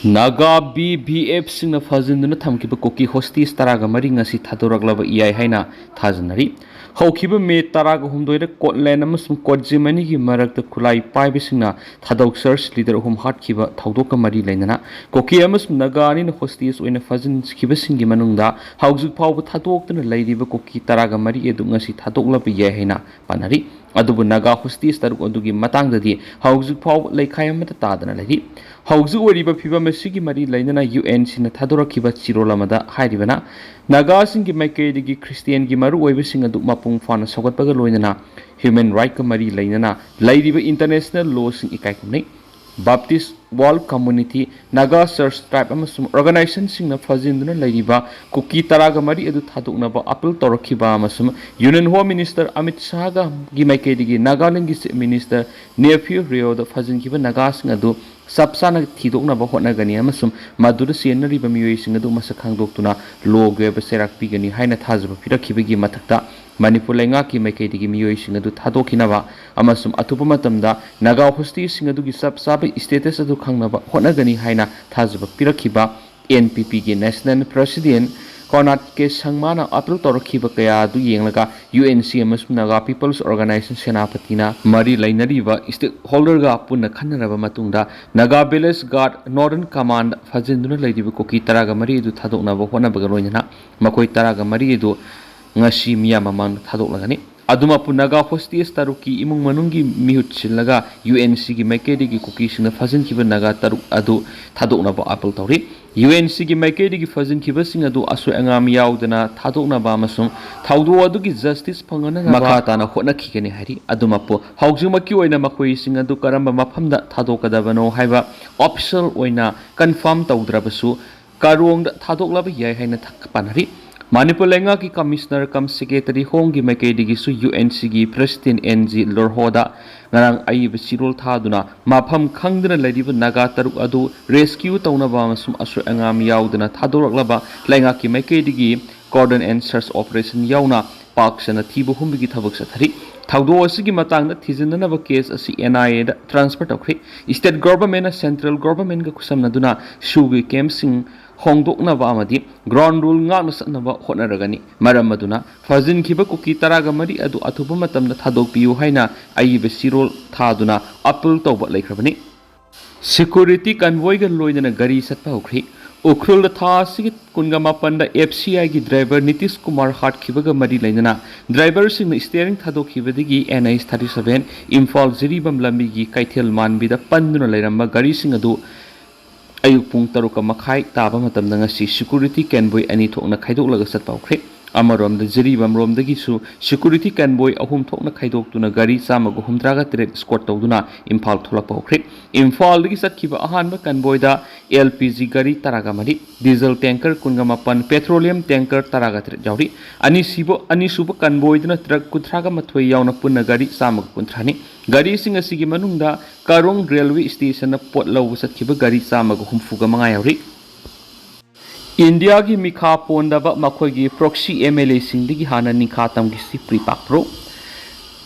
Naga BBF sing na fazinduna thamkiba koki hostis taraga mari ngasi thadoraglaba iyai haina thajanari haukiba me taraga humdoira Scotland amasung Germany gi marakta khulai paibe singna thadok search leader hum hatkiba thaudoka mari leinana koki amasung naga ni hostis oina fazin khiba singi manungda haujuk phawba thadoktuna leiriba koki taraga mari edu ngasi thadoklaba iyai haina panari adubu naga hostis taruk adugi matangdadi haujuk phaw leikhai amata tadana leiri haujuk oriba phibam sigi mari lainana UNC na thadorakiba chirolamada hairibana naga singi maikedi Christian gi maru oibe singa du mapung fana sogatpaga loinana human right ka mari lainana lairiba international law sing ikai kumnei Baptist World Community Naga Search Tribe amasum organization singna fazinduna lairiba kuki taraga mari edu thaduknaba appeal torakiba amasum Union Home Minister Amit Shah ga gi maikedi Nagaland gi Minister Nephew Rio da fazin kiba naga sing adu sabsana thidoknaba hotnagani amasum madura senariba miyoi sing adu masakhangdoktuna loge ba serak pigani haina thajba pirakibagi mathakta Manipur lenga ki maikedi gi miyoi sing adu thadokhinaba amasum atupa matamda naga hosti sing adu gi sabsaba status adu khangnaba hotnagani haina thajba pirakiba NPP gi National President Konat ke sangmana appeal torakhiba kaya adu yenglaga UNC amasum naga People's Organization senapatina mari lainariba stakeholder ga punna khanaraba matungda naga village guard Northern Command fajinduna leiriba koki taraga mari edu thadoknaba hotnabaga loinana makhoi taraga mari edu ngasi miyam amang thadoklagani aduma punaga hostis taruki imung manungi mihut chilaga UNC gi maikedi gi koki singna fajin kiba naga taruk adu thadoknaba appeal tori UNC gi maikedi gi fajin kiba sing adu asu angam yaudana thadoknaba amasum thaudo adu gi justice phangana makata na hotna khigani hari aduma pu haujumaki oina makhoi sing adu karamba maphamda thadokadabano haiba official oina confirm tawdrabasu karong thadoklaba yai haina thakpanari Manipur lenga ki commissioner kam secretary hong gi maikedi gi su UNC gi president NG Lorhoda ngarang aib sirol thaduna Mipham khangdana ladiba naga taruk adu rescue tawnaba masum asu angam yaudana thadoraklaba lenga ki maikedi gi cordon and search operation yauna paksana thibu humbi gi thabak sathari thaudo asigi matangna thijinnaba case asi NIA da transfer tawkhri state government central government ga kusamna duna sugi campsing hongdoknaba amadi ground rule ngakna satnaba hotnaragani maram maduna fazin khiba kuki taraga mari adu athuba matamda thadokpiyu haina ayibe sirol thaduna appeal tawba laikhrabani security convoy ga loinana gari satpa hokri ukrul tha sigi kunga mapanda FCI gi driver Nitish Kumar Hart khibaga mari lainana driver sing steering thadokhibadigi NIS 37 Imphal Jiribam lambi gi kaithel manbi da panduna lairamba gari sing adu ayuk pung taruka makhai taba matamda ngasi security convoy ani thokna khaidok satpawkhre amarom da jiribam rom dagi su security convoy ahum thokna khaidok gari chama go humdraga direct escort tawduna Imphal tholapawkhre Imphal dagi satkiba ahanba convoy da LPG gari taraga mari diesel tanker kunga mapan petroleum tanker taraga direct jawri ani subo convoy duna truck kuthraga mathoi yauna punna gari chama go kuntrani gari sing asigi manungda Karong railway station na pot law satkiba gari chama go humfuga manga yawri India gi mikha pondaba makhoi gi proxy MLA sing digi hana nikha tam gi sipri pakpro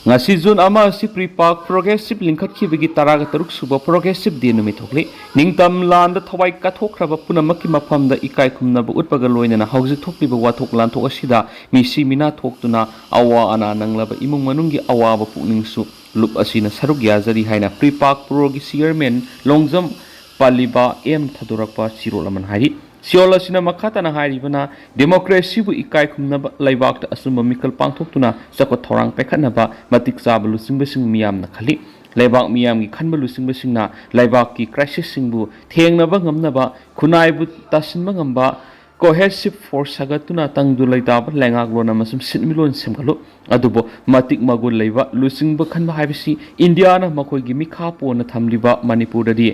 ngasi jun ama sipri pak progressive linkhat ki bigi taraga taruk suba progressive de numi thokle ningtam land thawai ka thokhraba punamaki mafam da ikai khumna bu utpaga loina na hauji thokli ba wathok lan thok asida misi mina thoktuna awa ana nanglaba imung manungi awa ba pukning su lup asina saruk yazari haina pri pak pro gi chairman longjam paliba m thadorakpa chirolaman hari Siola sina makata na hairibana democracy bu ikai khumna laibak ta asumba mikal pangthoktuna sakot thorang pekhatna ba matik chaba lusingbasing miyam na khali laibak miyam gi khanba lusingbasing na laibak ki crisis singbu thengna ba ngamna ba khunai bu tasinba ngamba cohesive force sagatuna tangdu laitaba lengak lona masum sinmilon semgalo adubo matik magul leiba lusingba khanba haibisi India na makhoi gi mikha pona thamliba Manipur dadi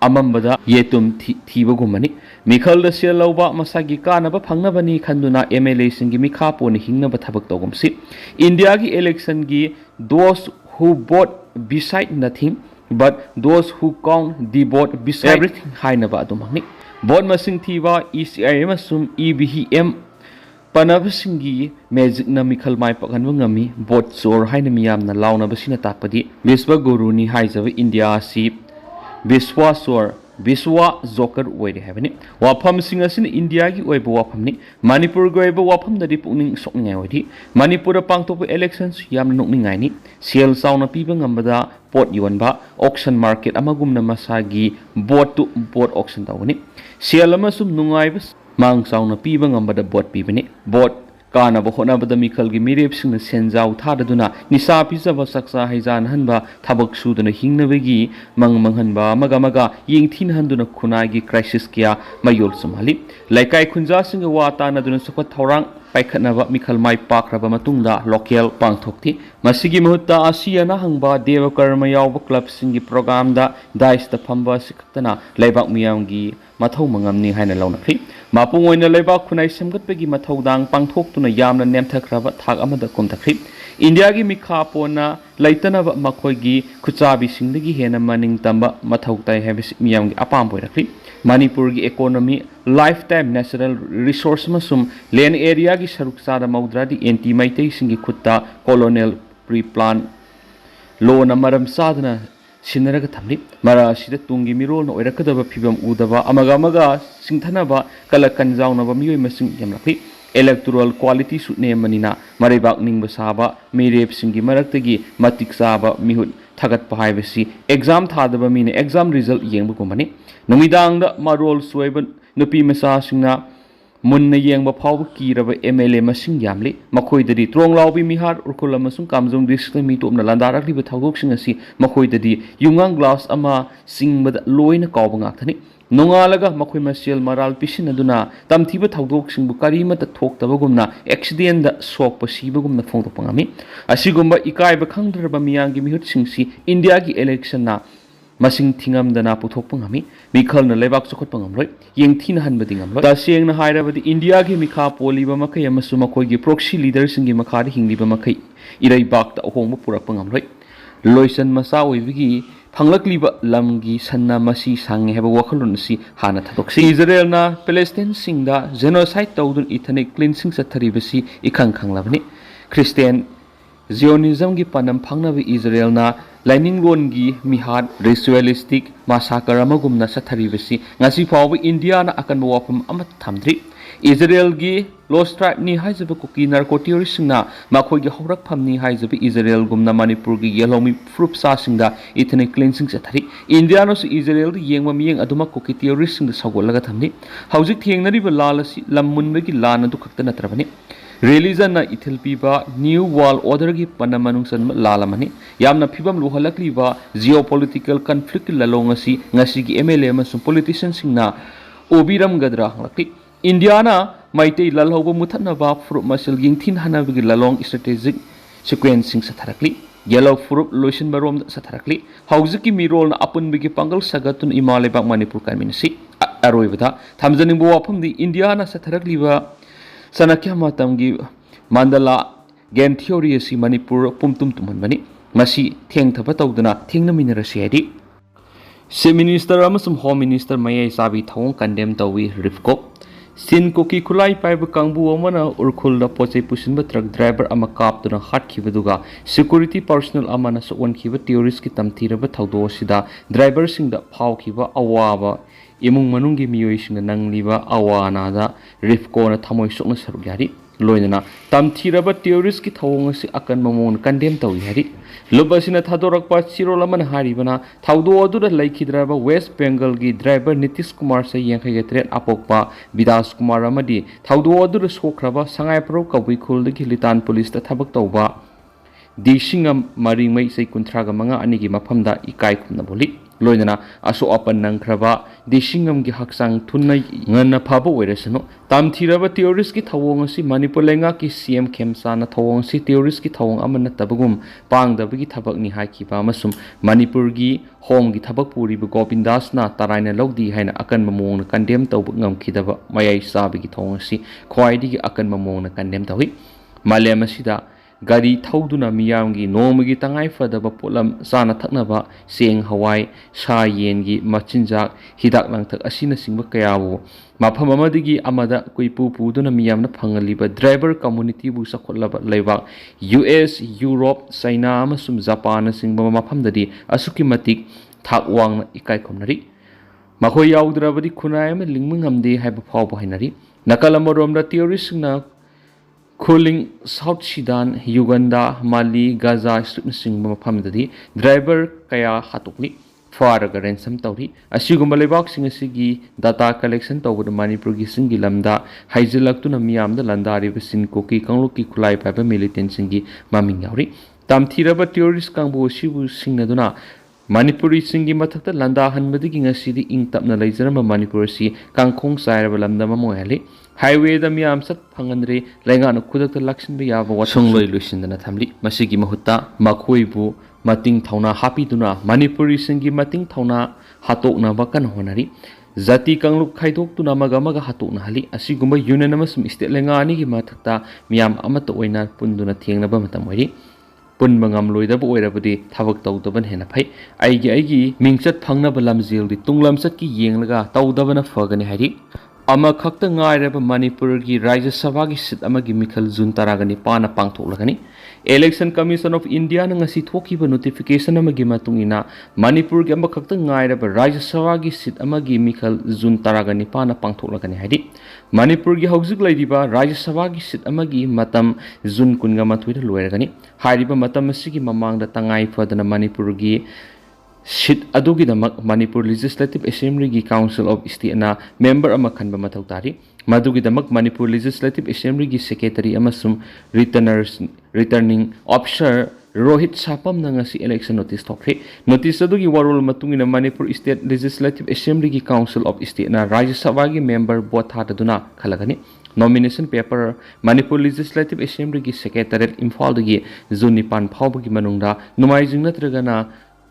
amambada yetum thibagumani mikhal da sel lawba masagi kanaba phangnabani khanduna MLA singi mikha poni hingnaba thabak togumsi India gi election gi those who vote beside nothing but those who count the vote beside everything hainaba adumani vote masing thiba ECI masum EVM panabsingi magic na mikhal mai pakanwa ngami vote chor haina miyam na launa basina tapadi biswa guru ni haijaba India si Biswaswar Biswa Joker oire habani wafam singa sin India gi oiba wafamni Manipur gi oiba wafam dadi pukning sokningai oidi Manipur pangtokpa elections yamna nokningai ni sel sauna piba ngambada pot yonba auction market amagumna masagi bot to bot auction tawni sel amasum nungaiba mang sauna piba ngambada bot pibani bot kana ba hona ba mikhal gi mirep sing senjau thadaduna nisa pizaba saksa haijan hanba thabak suduna hingnabegi mangmanghanba maga yingthin handuna khunagi crisis kya mayol sumali laikai khunja sing wa ta na duna sokha thorang paikhatnaba mikhal mai pakraba matungda local pangthokti masigi mahutta asiana hangba devakarma yawba club singi program da dais da phamba sikhtana laibak miyamgi mathau mangamni haina launakhi mapung oina laibak khunai semgatpegi mathaudang pangthoktuna yamna nemthakraba thak amada komthakhi India gi mikha pona laitanaba makhoi gi khuchabi singdagi hena maning tamba mathautai habis miyamgi apam boirakhi Manipur gi economy lifetime natural resource masum land area gi saruk sada maudradi anti Meitei singi khutta colonial pre-plan law na maram sadna sinaraga thamli mara sida tungi mirol no oirakadaba phibam udaba amaga singthanaba kala kanjawnaba miyoi masing yamlakhi electoral quality su nemanina maribak ningba saba mirep singi maraktagi matik saba mihut thagat pahaibasi exam thadaba mine exam result yengba komani numidang da marol suiban nupi masa singna munna yengba phawba kiraba MLA masing yamli makhoi dadi tronglawbi mihar urkul amasung kamjong district mi topna landarak liba thawdok sing asi makhoi dadi yungang glass ama singbada loina kawba ngakthani nongalaga makhoi masial maral pisin aduna tamthiba thawdok singbu karimata thoktabagumna accident da sokpa sibagumna phongdopangami asigumba ikaiba khangdraba miyangi mihut singsi India gi election na masing thingam dana puthok pangami mikhal na lebak chokot pangamloi yengthina hanbadi ngamloi taseng na hairabadi India gi mikha poliba makai amasu makhoi gi proxy leader singi makhari hingliba makai irai bak ta hongba purak pangamloi loisan masa oibigi phanglakliba lamgi sanna masi sange heba wakhalun si hana thadokhre Israel na Palestine singda genocide tawdun ethnic cleansing satharibasi ikhang khanglabani Christian Zionism gi panam phangnabi Israel na lining ron gi mihat ritualistic massacre amagumna satharibasi ngasi fawbi India na akan wafam amat thamdri Israel gi lost tribe ni haijaba kuki narco terrorist na makhoi gi horak phamni haijaba Israel gumna Manipur gi yellomi fruit sa singda ethnic cleansing sathari India no Israel di yengma miyeng aduma kuki terrorist singda sagolaga thamni haujik thengnari ba lalasi lammunba gi lana du khakta natrabani religion na ithilpiba new world order gi panamanung san lalamani yamna phibam luhalakli ba geopolitical conflict lalong asi ngasi gi MLA masum politicians singna obiram gadra lakli India na Meitei lalhoba muthatna ba fruit masal gingthin hanabigi lalong strategic sequencing satharakli yellow fruit lotion barom satharakli haujiki mirol na apunbigi pangal sagatun imaleba Manipur kaminasi aroibada thamjaning bo wafam di India na satharakli ba sanakya matamgi mandala game theory asi Manipur pumtum tumanbani masi thengthaba tawduna thengnaminarasi hadi Chief Minister amasum Home Minister Mayai Sabi Thong condemn tawi rifko sin koki khulai paiba kangbu amana urkhul da pochai pusinba truck driver ama kaptuna hatkibaduga security personnel amana sokwankiba terrorist ki tamthiraba thawdo sida driver singda phawkiba awaba imung manunggi miyoi singna nangliba awana da rifko na thamoi sokna saruk yari loinana tamthiraba terrorist ki thawong asi akan mamon condemn tawi hari lubasina thadorakpa chirolamana haribana thawdo adura laikhidraba West Bengal gi driver Nitish Kumar sa yengkhai getret apokpa Vidas Kumar amadi thawdo adura sokraba sangai pro kabui khul gi litan police ta thabak tawba disingam maring mai sei kunthraga manga ani gi maphamda ikai khumna boli loinana aso apan nangkraba disingam gi haksang thunai ngana phaba oiresano tamthiraba terrorist ki thawong asi Manipur lenga ki CM Khemsa na thawong si terrorist ki thawong amana tabagum pangdabagi thabak ni hakiba masum Manipur gi home gi thabak puri bu Gopindas na taraina logdi haina akan mamong na condemn taw ngamkhidaba mayai sabi gi thawong si khwaidi gi akan mamong na condemn tawi malem asida gari thauduna miyamgi nomagi tangai fadaba polam sana thaknaba seng hawai sa yengi machinjak hidak langthak asina singba kayabu mafam amadigi amada kuipu puduna miyamna phangaliba driver community bu sakhotlaba leibak US Europe China amasum Japan singba mafamdadi asuki matik thak wang ikai khomnari Makhoi yaudravadi khunai ama lingma ngamde haiba phawba hainari nakal amarom da theorist na Cooling South Sudan, Uganda, Mali, Gaza, Singba Maphamdadi, driver kaya hatukli, faraga ransom tauri, asigumba lebak singasigi data collection tawud Manipur gi singi lamda, haizelak tu na miyam da landari basin koki kangluki kulai papa militant singi maming yauri. Tamthiraba theorist kangbu sibu singaduna Manipuri singi mathakta landa hanbadigi ngasidi ing tapna laizarama Manipur si kangkhong sairaba lamda mamoyali. Highway da miyam sat phangandre laingana khudakta laksinba yaba wasungloi luisindana thamli masigi mahutta makhoi bu mating thauna happy duna Manipuri singi mating thauna hatokna bakan honari jati kangluk khaidok tuna maga hatokna hali asigumba unanimous state lengani gi mathakta miyam amata oina punduna thengnaba matam oiri punba ngamloidaba oirabadi thabak tawdaban hena phai aigi mingchat phangnaba lamjil di tunglamsat ki yenglaga tawdabana phagani hari ama khakta ngairaba Manipur gi Rajya Sabha gi sit ama gi mikhal June 10 pana pangthoklagani Election Commission of India na ngasi thokiba notification ama gi matungina Manipur gi ama khakta ngairaba Rajya Sabha gi sit ama gi mikhal June 10 pana pangthoklagani haidi Manipur gi hauzik laidiba Rajya Sabha gi sit ama gi matam June 18 da loiragani hairiba matam asigi mamangda tangai fadana Manipur gi Shit adugi damak Manipur Legislative Assembly gi Council of State na member ama khanba mathau tari madugi damak Manipur Legislative Assembly gi Secretary amasum returning officer Rohit Sapam na ngasi election notice thokre notice adugi warol matungina Manipur State Legislative Assembly gi Council of State na Rajya Sabha gi member bot hadaduna khalagani nomination paper Manipur Legislative Assembly gi Secretariat Imphal gi June 9 phawba gi manungda numaijing natragana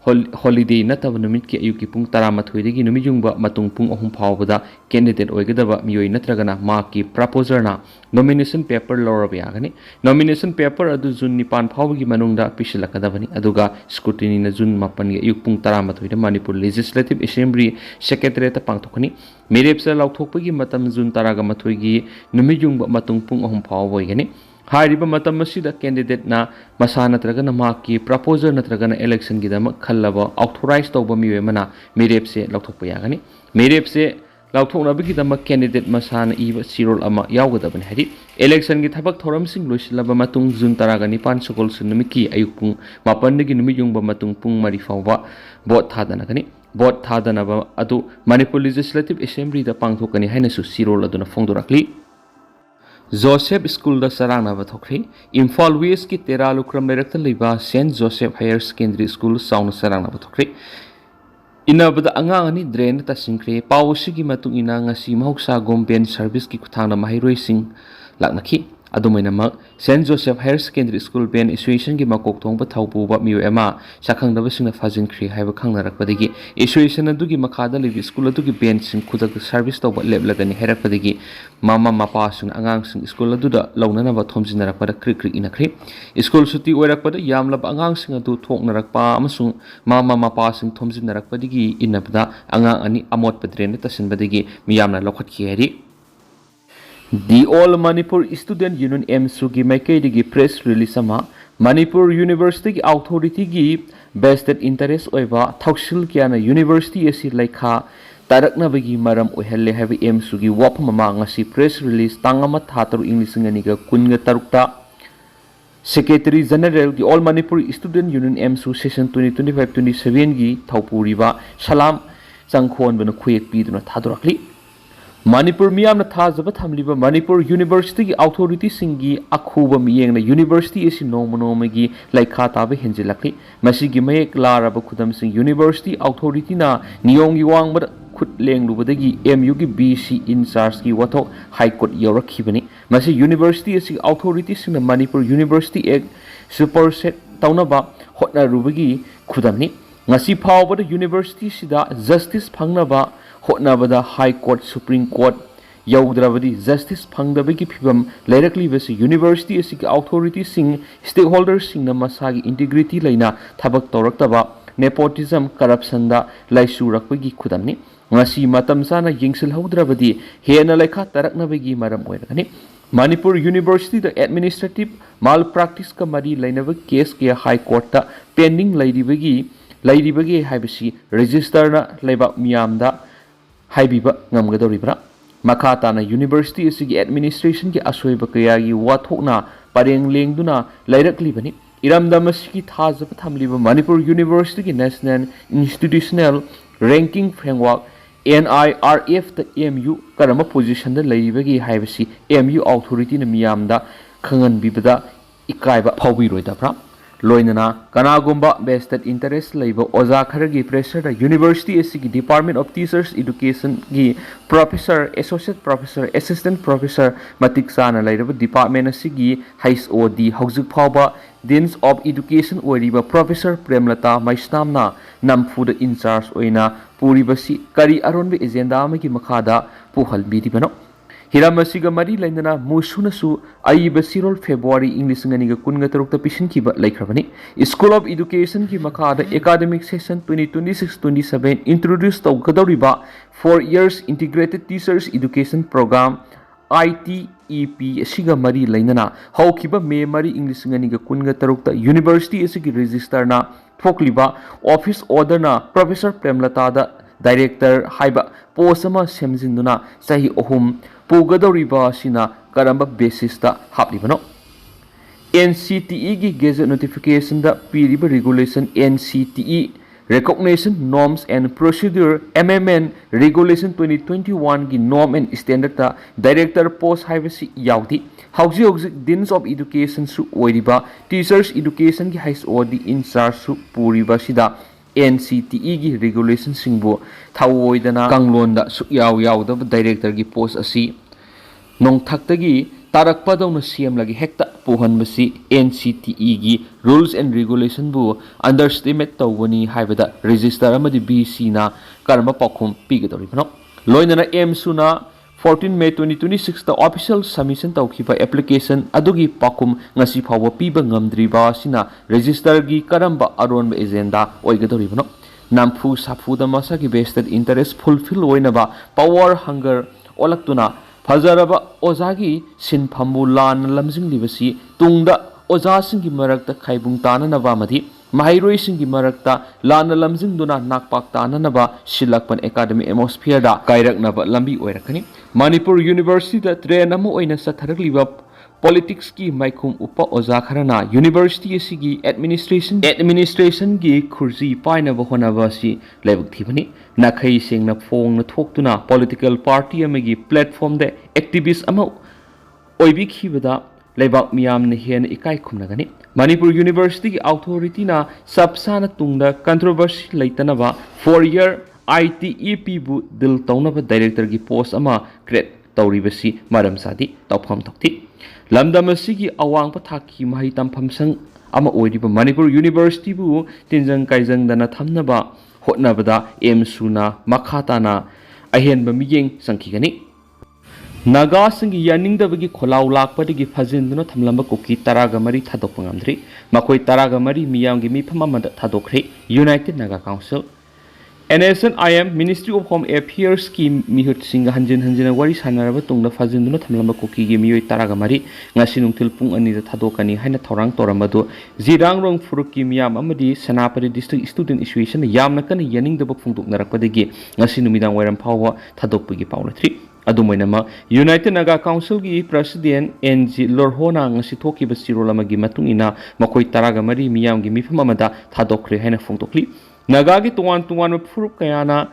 holiday nataba numit ki ayuki pung 12 dagi numijungba matung pung 3 phawbada candidate oigadaba miyoi natragana ma ki proposer na nomination paper loraba yagani nomination paper adu June 9 phawgi manungda pisilakadabani aduga scrutiny na June 9 gi ayuk pung 13 da Manipur Legislative Assembly Secretariat pangthokani merepsa lauthokpagi matam June 13 gi numijungba matung pung 3 phawba oigani हारिबा मतम मसिदा candidate ना मसा नत्रगना माकी proposal नत्रगना election की दम खल्लबा authorise तौबा मिवे मना मेरेप से लौथोकपा यागनी मेरेप से लौथोकनाबगी दम कैंडिडेट मसा न इबा सिरोल अमा यावगदबन हारि इलेक्शन की थबक थोरम सिंग लोइसलबा मतुंग जून 15 सकल सुनमिकी अयुक पुंग 9 गी नुमियुंगबा मतुंग पुंग मरि फावबा बोट थादनगनी बोट थादनबा अदु मणिपुर लेजिस्लेटिव असेंबली दा पांगथोकनी हाइनसु सिरोल अदुना फोंदोरकली Joseph School da sarang na bathokri Imphal West ki Teralukram lerakta leiba St Joseph Higher Secondary School saung sarang na bathokri inabada angang ani drain ta singkre pawsi gi matung ina ngasi mahuksa gomben service ki kuthang na mahiroi sing laknaki adumaina ma St Joseph Higher Secondary School ben association gi makok thongba thaupu ba miyo ema sakhang daba singna fajin khri haiba khang narakpadagi association adugi makhada lebi school adugi ben sing khudak service tawba leblagani herakpadagi mama mapa sing angang sing school aduda launana ba thomjinarakpada kri kri inakri school suti oirakpada yamlab angang sing adu thoknarakpa amasung mama mapa sing thomjinarakpadagi inabda angang ani amot padren tasinbadagi miyamna lokhatki heri The All Manipur Student Union MSU की मैकेडी की press release अमा Manipur University की authority की vested interest ओइबा थौसिल कियाना university एसी लेखा तारकना बगी मरम ओहले हैव MSU की वाफम अमा ngasi press release तांगमा थातर इंग्लिश ngani कुनगा तरुकता Secretary General की All Manipur Student Union MSU session 2025-27 की थौपुरीबा सलाम चंगखोन बन खुयेक पीदुना थादरकली Manipur miyamna thajaba thamliba Manipur University ki authority singi akhuba miyengna university esi noma gi laikha tabe henjilakli masigi mayek laraba khudam sing university authority na niyong gi wangba khut lenglubadagi MU gi BC in charge ki wathok high court yorakhibani masi university esi authority sing Manipur University Act superset taunaba hotna rubagi khudamni ngasi phawbada university sida justice phangnaba hotnabada high court supreme court yaudravadi justice phangdabagi phibam lairakli basi university asiki authority sing stakeholders sing na masagi integrity laina thabak toraktaba nepotism corruption da laisurakpagi khudamni ngasi matam sana yingsil haudravadi hena lekha taraknabagi maram oiragani Manipur University the administrative malpractice ka mari lainaba case ke high court ta pending lairibagi haibasi register na leiba miyamda हाइबिबा ngamgadoribra makha tana university asigi administration ki asoiba kayagi wathokna pareng lengduna lairakli iramdam asigi thajaba thamliba Manipur University ki National Institutional Ranking Framework NIRF the MU karama position da laibagi haibasi MU authority na miyamda khangan bibada ikaiba phawbiroidabra loinana kanagumba vested interest laiba oza kharagi pressure da university asigi Department of Teachers Education gi professor associate professor assistant professor matik sana lairaba department asigi HOD haujuk phawba Deans of Education oiriba Professor Premlata Maisnamna namfuda in charge oina puribasi kari aronbe agenda amagi makhada puhal bidibano hiramasiga mari lainana musunasu aiba sirol February English nganiga kunga tarukta pisin kiba laikhrabani School of Education ki makhada academic session 2026-27 introduce tawgadoriba 4 years integrated teachers education program ITEP asiga mari lainana haukiba me mari English nganiga kunga tarukta university asigi register na thokliba office order na Professor Premlata da director haiba posama semjinduna sahi ohum pugadoriba sina karamba basis da haplibano NCTE gi gazette notification da piriba regulation NCTE Recognition Norms and Procedure MMN Regulation 2021 gi norm and standard ta director post haibasi yaudi hauji Deans of Education su oiriba Teachers Education gi HOD in charge su puriba sida NCTE gi regulation singbu thawoidana kanglonda su yaw da director gi post asi nongthakta gi tarakpadawna CM lagi hekta puhanbasi NCTE gi rules and regulation bu underestimate tawani haibada register amadi BC na karma pakhum pigadoribano loinana M suna 14 May 2026 ta official submission tawkhiba application adugi pakhum ngasi phawa piba ngamdriba sina register gi karamba aronba agenda oigadoribano namfu safu da masa gi vested interest fulfill oinaba power hunger olaktuna Fazaraba Ozagi Sin Pamulan Lamsing Livasi Tungda Ozasingi Marakta Kaibung Tana Navamadi Mahiroi Singi Marakta Lana Lamsing Duna Nakpak Tana Nava Shilakpan Academy Atmosphere da Kairak Nava Lambi Oirakani Manipur University da Trenamo Oina Satharak Livap Politics ki maikum upa ozakharana University asigi administration gi khurji paina bahona basi lebuk thibani nakhai sengna phong na thoktuna political party amagi platform de activist ama oibi khibada leibak miyam ne hen ikai khumnagani Manipur University ki authority na sabsana tungda controversy leitanaba 4-year ITEP bu dil taunaba director gi post ama create tawribasi maram sadi tawpham thokti Lamdamasigi awang pathaki mahi tampham ama oiriba Manipur University bu tinjang kaijang dana thamnaba hotnabada M suna makhatana ahenba miyeng sangkhigani Naga singi yaningdabagi kholaw lakpadagi phajinduna thamlamba kuki taraga mari thadokpa ngamdri Makhoi taraga mari miyamgi Mipham amada thadokhre United Naga Council NSNIM Ministry of Home Affairs ki mihut singa hanjin wari sanaraba tungda fajinduna thamlamba kuki gi miyoi taraga mari ngasi nungthil pung ani da thadokani haina thorang toramadu jirang rong furuki miyam amadi Sanapati District Student Association yamna kana yaning da phungduk narakpadagi ngasi numidang wairam phawa thadokpagi paulathri adumainama United Naga Council gi President NG Lorhona ngasi thokiba sirolamagi matungina Makhoi taraga mari miyam gi Mipham amada thadokre haina phungdokli Naga gi tuan furup kayana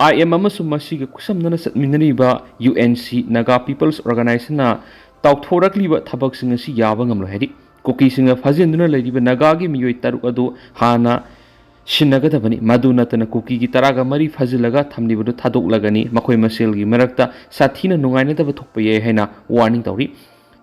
IM amasu masiga kusamnana satminariba UNC Naga People's Organization na tawthorakliba thabak singa si yaba ngamlo hedi koki singa fajinduna leriba Naga gi miyoi taruk adu hana sinagadabani madunatana koki gi taraga mari fajilaga thamlibadu thadoklagani Makhoi masel gi marakta sathina nungaina daba thokpa ye haina warning tawri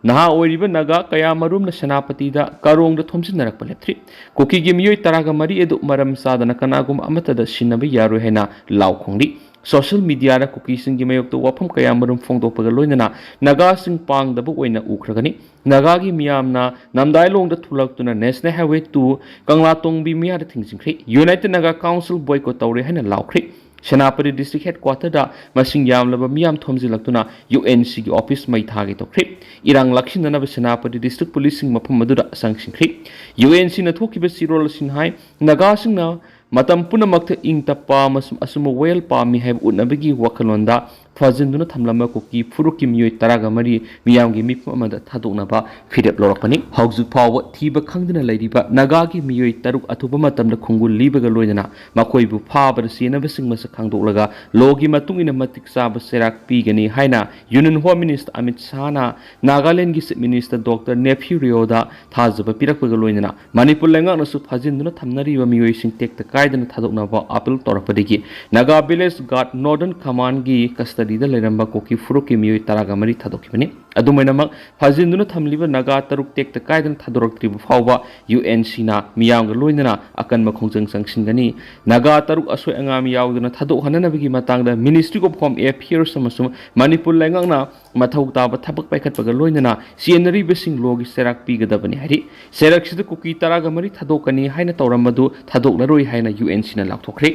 Naha oiriba Naga kaya marum na Sanapati da karong da thomsin narak palepthri koki gi miyoi taraga mari edu maram sadana kanagum amata da sinabi yaru hena law khongli social media ra koki singi mayok to wafam kaya marum phongdokpaga loinana Naga sing pang da bu oina ukhragani Naga gi miyamna namdai long da thulaktuna National Highway 2 Kanglatong bi miya da thingsingkhri United Naga Council boycott tawre hena lawkhri Sanapati District Headquarter da masing yamlaba miyam thomjilaktuna UNC gi Office Mei thage tokre irang lakshinana Sanapati District Policing mafam maduda sangsingkhri UNC na thokiba sirol sinhai Naga singna matam punamakta ing tapa masum asuma wel pami hai unabigi wakalonda fazinduna thamlama kuki furuki miyoi taraga mari miyamgi Mipham amada thadoknaba fidep lorakani hauju pawa thiba khangduna leiriba nagagi miyoi taruk athuba matamda khungul libaga loidana makhoi bu phaba sena basing masa khangdoklaga logi matungina matik saba serak pigani haina Union Home Minister Amit Shahna Nagaland gi Minister Dr Nephew Rioda thajaba pirakpaga loidana Manipur lengak nasu fazinduna thamnariba miyoi sing tekta kaidana thadoknaba appeal torapadigi Naga Village Guard Northern Command gi custody da leramba koki furuki miyoi taraga mari thadokibani adumainamak fazinduna thamliba naga taruk tekta kaidan thadoroktribu fawba UNC na miyamga loinana akanma khongjang sangsingani naga taruk asoi angam yauduna thadok hananabigi matangda Ministry of Home Affairs amasung Manipur lengangna mathau taba thabak paikhatpaga loinana sienari besing logi serak pigadabani hari serak sida koki taraga mari thadokani haina tawramadu thadoklaroi haina UNC na lakthokre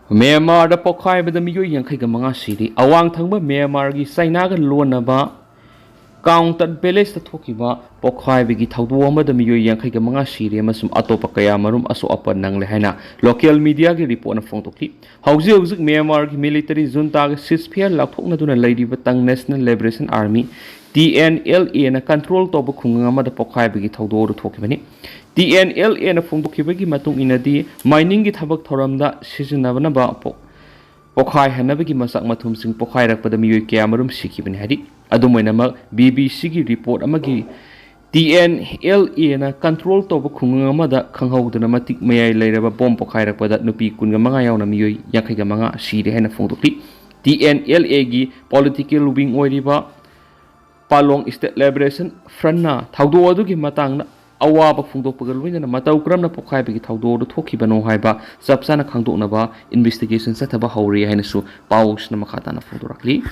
Myanmar da Makhoi bada miyoi yankai ga manga siri awang thangba Myanmar gi China ga lonaba counter balance ta thokiba Makhoi bigi thawdu amada miyoi yankai ga manga siri amasum atopa kaya marum aso apan nangle haina local media gi report na phongtokli hauji Myanmar gi military junta ga ceasefire lakhokna duna leidiba tang National Liberation Army TNLA na control toba khunga amada Makhoi bigi thawdu ru thokibani TNLA na phongdokibagi matung inadi mining gi thabak thoramda sijinabana ba Makhoi hanabagi masak mathum sing Makhoi rakpada miyoi kya marum sikibani hari adumainamak BBC gi report amagi TNLA na control toba khunga amada khanghauduna matik mayai leiraba bom Makhoi rakpada nupi kunga manga yauna miyoi yakai ga manga sire hena phongdokli TNLA gi political wing oiriba Palong State Liberation Front na thawdo adugi matangna awaba phungdokpaga loinana matau kramna Makhoi bigi thawdo do thokibano haiba chapchana khangdoknaba investigation sathaba hawri haina su pausna makhatana phungdorakli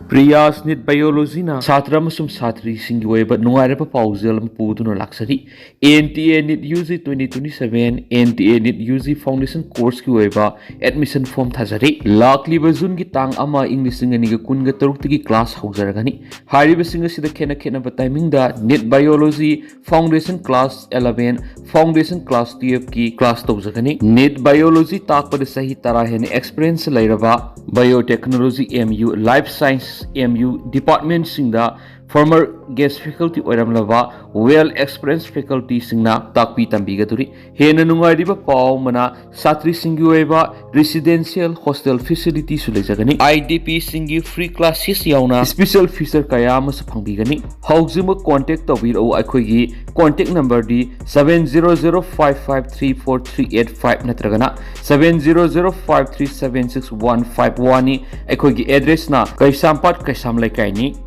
Priyas nit biology na chatra masum chatri singi weba nungaireba pausel puduna laksari NTA nit UG 2027 NTA nit UG foundation course ki weba admission form thajari lakli bajun gi tang ama english ngani ga kun ga taruk tigi class haujaragani hariba singa sida khena ba timing da nit biology foundation class 11 foundation class 12 ki class tawjagani nit biology takpa de sahi tara hen experience lairaba biotechnology MU life science MU department singda former guest faculty oiramlaba well experienced faculty singna takpi tambigaduri hena nungairiba paw mana satri singi oiba residential hostel facility sulejagani IDP singi free classes yauna special feature kaya mas phangbigani haujima contact tawiro aikhoigi contact number di 7005534385 natragana 7005376151 ni aikhoigi address na Kaisampat Kaisam Laikai ni